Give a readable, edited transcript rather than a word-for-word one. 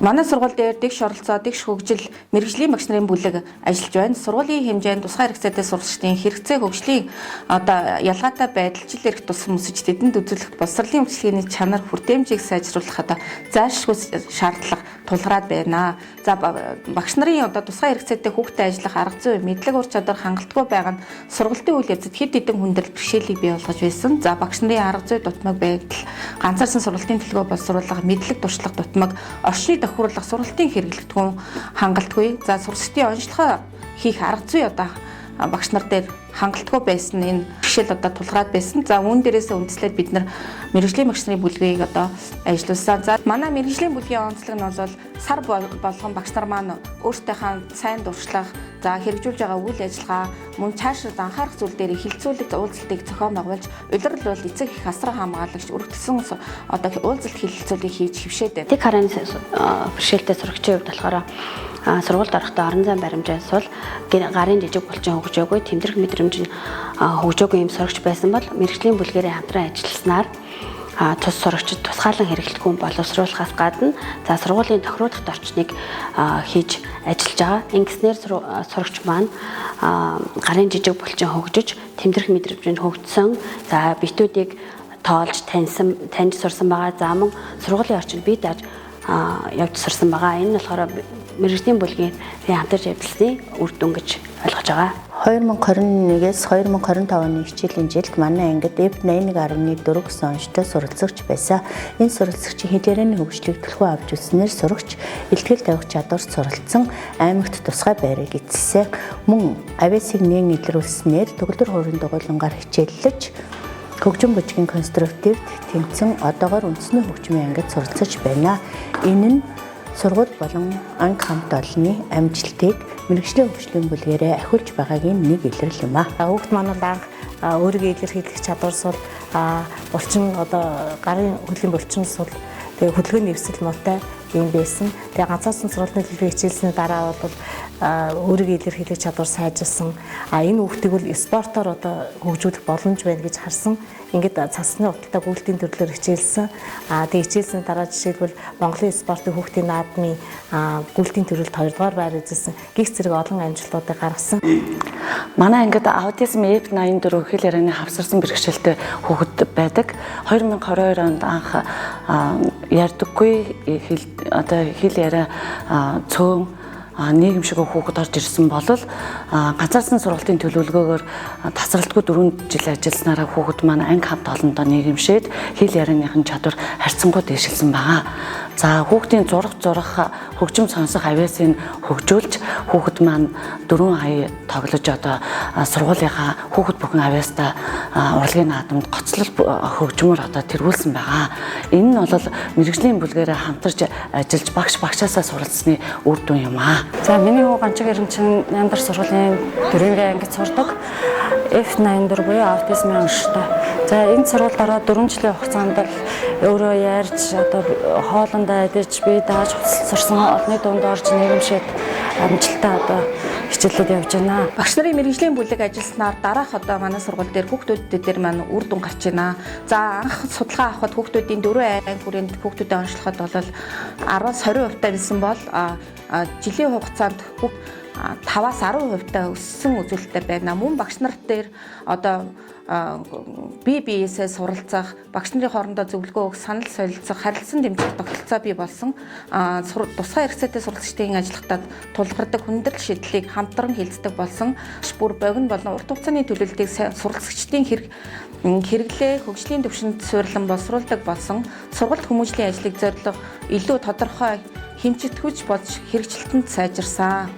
Манай сургууль дээр дэгш оролцоо, дэгш хөгжил, мэрэгжлийн багш нарын бүлэг ажиллаж байна. Сургуулийн хэмжээнд тусгай хэрэгцээтэй сурагчдын хэрэгцээ хөгжлийн ялгаатай байдал жил ирэх тусам өсөж тэдэнд үзүүлэх боловсролын үйлчлэгээний чанар хүртээмжийг сайжруулахад зайлшгүй шаардлага тулгараад байна. За багш нарын тусгай хэрэгцээтэй хүүхдэд ажиллах арга зүй, мэдлэг ур чадвар хангалтгүй байгаа нь сургалтын үйл явцад хэд хэдэн хүндрэл бэрхшээлийг бий болгож байсан. За багш нарын арга зүй дутмаг байдал, ганцаарсан сургалтын төлгөө боловсруулах, мэдлэг туршлага дутмаг, орчныг тохируулах, сургалтын хэрэглэгдэхүүн хангалтгүй. За сурагчдын онцлогоо хийх арга зүй багш нар дээр хангалтгүй байсан энэ бэрхшээл тулгараад байсан. За үүн дээрээс үндэслээд бид нар мэрэгжлийн багш нарын бүлгийг ажиллуулсан. За манай мэрэгжлийн бүлгийн онцлог нь бол сар болгон багш нар маань өөртөөхөө сайн дуршлах, за хэрэгжүүлж байгаа үйл ажиллагаа мөн цаашид анхаарах зүйл дээр хилцүүлэг уулзалтыг зохион байгуулж, улирал бол эцэг их асар хамгаалагч өргөдсөн уулзалт хилцүүлгийг хийж хөвшээд байна. Тэг харин бэрхшээлтэй сурагчийн хувьд болохоор сургуульд орохдоо орон зайн баримжаас бол гарын жижиг булчин хөгжөөгүй, тэмдэрх мэдрэмж нь хөгжөөгүй юм сурагч байсан бол мэрэгжлийн бүлгээрээ хамтран ажилласнаар тус сурагчид тусгаалan хэрэглэхгүй боловсруулахаас гадна за сургуулийн тохируулах орчныг хийж ажиллаж байгаа. Ингэснээр сурагч маань гарын жижиг булчин хөгжиж, тэмдэрх мэдрэмж нь хөгжсөн. За битүүдийг тоолж таньж сурсан байгаа. За мөн сургуулийн орчинд бие дааж явж сурсан байгаа. Энэ нь болохоор мэрэгжлийн бүлгийн хамтарч ажилласны үр дүн гэж ойлгож байгаа. 2021-ээс 2025 оны хичээлийн жилд манай ангид F81.4 гэсэн онцтой суралцагч байсан. Энэ суралцагчийн хэл ярианы хөгжлийг түлхүү авч үзснээр сурагч илтгэл тавих чадварт суралцсан аймагт тусгай байрыг эзэлсэн. Мөн авиасыг нээн илрүүлснээр төгөлдөр хуурын дугуйлангаар хичээллэж хөгжим бүжгийн конструктивд тэмцэн одоогоор үндэсний хөгжмийн ангид суралцаж байна. Энэ нь сургууль болон анги хамт олонны амжилтыг мэрэгжлийн хөгжлийн бүлгээрээ ахиулж байгаагийн нэг илрэл юм аа. Хүүхд маань анх өөрийгөө илэрхийлэх чадварс бол булчин гарын хөдөлгөөний булчинс бол тэгээ хөдөлгөөний эвсэл муутай юм байсан. Тэгээ ганцаарсан сургуулийн төлөвлөгөө хичээлсний дараа бол өөрийгөө илэрхийлэх чадвар сайжирсан. Энэ хүүхдийг бол спортоор хөгжүүлэх боломж байна гэж харсан. Ингээд цасны уталтаа гүйлтийн төрлөөр хичээлсэн. Тэгээ хичээлсний дараа жишээлбэл Монголын спортын хүүхдийн наадмын гүйлтийн төрөлд 2 дугаар байр эзэлсэн. Гих зэрэг олон амжилтуудыг гаргасан. Манай ангид аутизм F84 хэл ярианы хавсарсан бэрхшээлтэй хүүхэд байдаг. 2022 онд анх ярьдаггүй хэл яриа цөөн нийгэмшиг хүүхэд орж ирсэн бол ганцаарсан сургалтын төлөвлөгөөгөөр тасралтгүй 4 жил ажилласнараа хүүхэд маань анги хамт олондоо нийгэмшээд хэл ярианыхын чадвар харьцангуй дээшилсэн байгаа. За хүүхдийн зурах хөгжим сонсох авиасыг хөгжүүлж хүүхэд маань 4 хаяа тоглож сургуулийнхаа хүүхэд бүхэн авиастаа урлагийн наадамд гоцлол хөгжмөр тэргүүлсэн байгаа. Энэ нь бол мэрэгжлийн бүлгээрээ хамтарч ажиллаж багшаасаа суралцсны үр дүн юм аа. За миний хүү Ганчиг Эренчин 8 дахь сургуулийн 4-р ангид сурдаг. F84 буюу аутизмын онцтой. За энэ сургуульд ороод 4 жилийн хугацаанд өөрөө ярьж хоолндоо адиж бие дааж сурсан олонний дунд орж нийгэмшээд амжилттай хичээлүүд явж байна. Багш нарын мэрэгжлийн бүлэг ажилласнаар дараах манай сургууль дээр хүүхдүүд дээр маань үр дүн гарч байна. За анх судалгаа авахад хүүхдүүдийн 4 анги хүрээнд хүүхдүүдэд онцлоход бол 10-аас 20% байсан бол жилийн хугацаанд 5-аас 10% өссөн үзүүлэлттэй байна. Мөн багш нар дээр бие биесээ суралцах, багш нарын хоорондоо зөвлөгөө өгөх, санал солилцох, харилцан дэмжих тогтолцоо бий болсон. Тусгай хэрэгцээтэй сурагчдын ажиллахдаа тулгардаг хүндрэл шийдлийг хамтран хилцдэг болсон. Бүр богино болон урт хугацааны төлөвлөлтийг суралцагчдын хэрэглээ, хөгжлийн түвшинд суйрлан боловсруулдаг болсон. Сургалт хүмүүжлийн ажлыг зорилго илүү тодорхой хэмжигдэхүйч болж хэрэгжилтэнд сайжирсан.